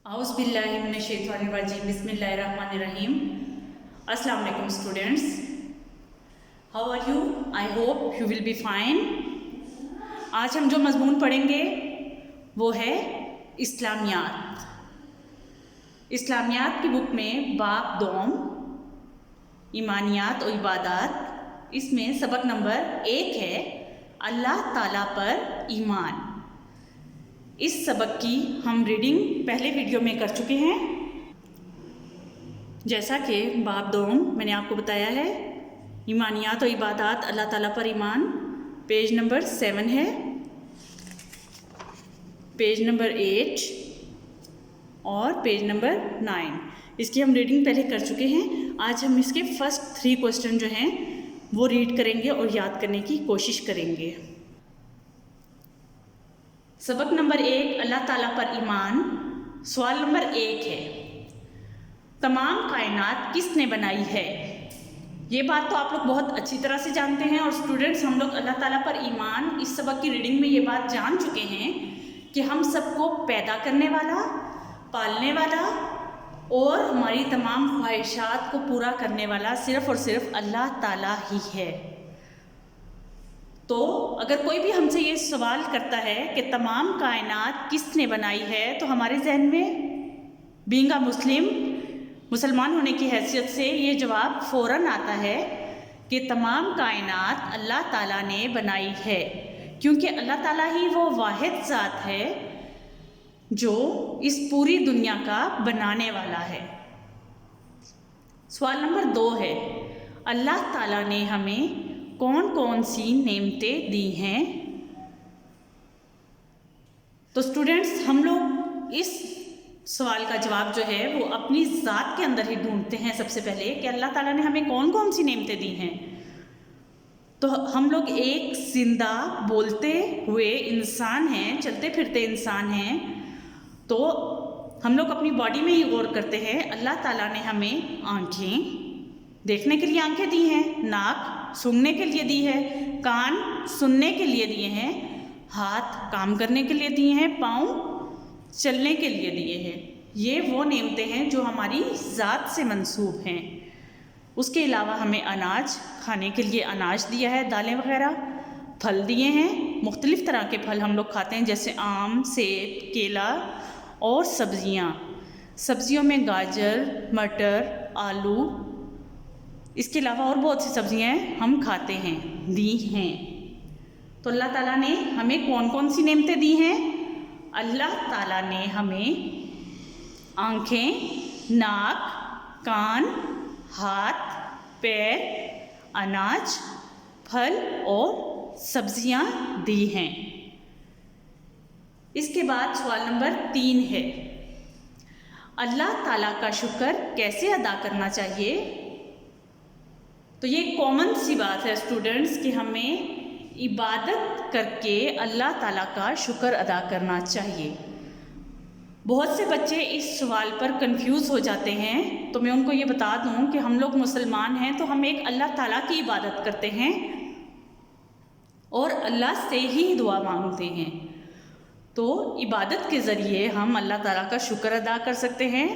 Auzu billahi minash shaitanir rajim. Bismillahirrahmanirrahim. Assalamu alaikum students. How are you? I hope you will be fine. आज हम जो मज़मून पढ़ेंगे वो है इस्लामियात। इस्लामियात की बुक में बाब दोम ईमानियात और इबादात, इसमें सबक नंबर 1 है अल्लाह ताला पर ईमान। इस सबक की हम रीडिंग पहले वीडियो में कर चुके हैं। जैसा कि बाब दोम मैंने आपको बताया है, ईमानियात और इबादात अल्लाह ताला पर ईमान, पेज नंबर 7 है, पेज नंबर 8 और पेज नंबर 9। इसकी हम रीडिंग पहले कर चुके हैं। आज हम इसके फर्स्ट 3 क्वेश्चन जो हैं वो रीड करेंगे और याद करने की कोशिश करेंगे। सबक नंबर 1 अल्लाह ताला पर ईमान। सवाल नंबर 1 है, तमाम कायनात किसने बनाई है? ये बात तो आप लोग बहुत अच्छी तरह से जानते हैं और स्टूडेंट्स, हम लोग अल्लाह ताला पर ईमान इस सबक की रीडिंग में ये बात जान चुके हैं कि हम सबको पैदा करने वाला, पालने वाला और हमारी तमाम ख्वाहिशात को पूरा करने वाला सिर्फ़ और सिर्फ अल्लाह ताला ही है। तो अगर कोई भी हमसे ये सवाल करता है कि तमाम कायनात किसने बनाई है, तो हमारे जहन में बीइंग अ मुसलमान होने की हैसियत से ये जवाब फ़ौरन आता है कि तमाम कायनात अल्लाह ताला ने बनाई है, क्योंकि अल्लाह ताला ही वो वाहिद ज़ात है जो इस पूरी दुनिया का बनाने वाला है। सवाल नंबर 2 है, अल्लाह ताला ने हमें कौन कौन सी नेमतें दी हैं? तो स्टूडेंट्स, हम लोग इस सवाल का जवाब जो है वो अपनी ज़ात के अंदर ही ढूंढते हैं सबसे पहले कि अल्लाह ताला ने हमें कौन कौन सी नेमतें दी हैं। तो हम लोग एक जिंदा बोलते हुए इंसान हैं, चलते फिरते इंसान हैं। तो हम लोग अपनी बॉडी में ही गौर करते हैं। अल्लाह ताला ने हमें आँखें, देखने के लिए आँखें दी हैं, नाक सूंघने के लिए दी है, कान सुनने के लिए दिए हैं, हाथ काम करने के लिए दिए हैं, पाँव चलने के लिए दिए हैं। ये वो नेमतें हैं जो हमारी ज़ात से मंसूब हैं। उसके अलावा हमें अनाज, खाने के लिए अनाज दिया है, दालें वगैरह, फल दिए हैं, मुख्तलिफ़ तरह के फल हम लोग खाते हैं, जैसे आम, सेब, केला और सब्ज़ियाँ। सब्ज़ियों में गाजर, मटर, आलू, इसके अलावा और बहुत सी सब्ज़ियाँ हम खाते हैं, दी हैं। तो अल्लाह ताला ने हमें कौन कौन सी नेमतें दी हैं? अल्लाह ताला ने हमें आँखें, नाक, कान, हाथ, पैर, अनाज, फल और सब्ज़ियाँ दी हैं। इसके बाद सवाल नंबर 3 है, अल्लाह ताला का शुक्र कैसे अदा करना चाहिए? तो ये कॉमन सी बात है स्टूडेंट्स कि हमें इबादत करके अल्लाह ताला का शुक्र अदा करना चाहिए। बहुत से बच्चे इस सवाल पर कंफ्यूज हो जाते हैं। तो मैं उनको ये बता दूं कि हम लोग मुसलमान हैं तो हम एक अल्लाह ताला की इबादत करते हैं और अल्लाह से ही दुआ मांगते हैं। तो इबादत के ज़रिए हम अल्लाह ताला का शुक्र अदा कर सकते हैं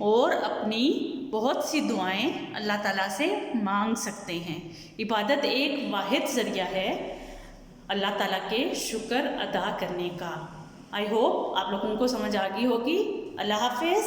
और अपनी बहुत सी दुआएं अल्लाह ताला से मांग सकते हैं। इबादत एक वाहिद ज़रिया है अल्लाह ताला के शुक्र अदा करने का। आई होप आप लोगों को समझ आ गई होगी। अल्लाह हाफ़िज़।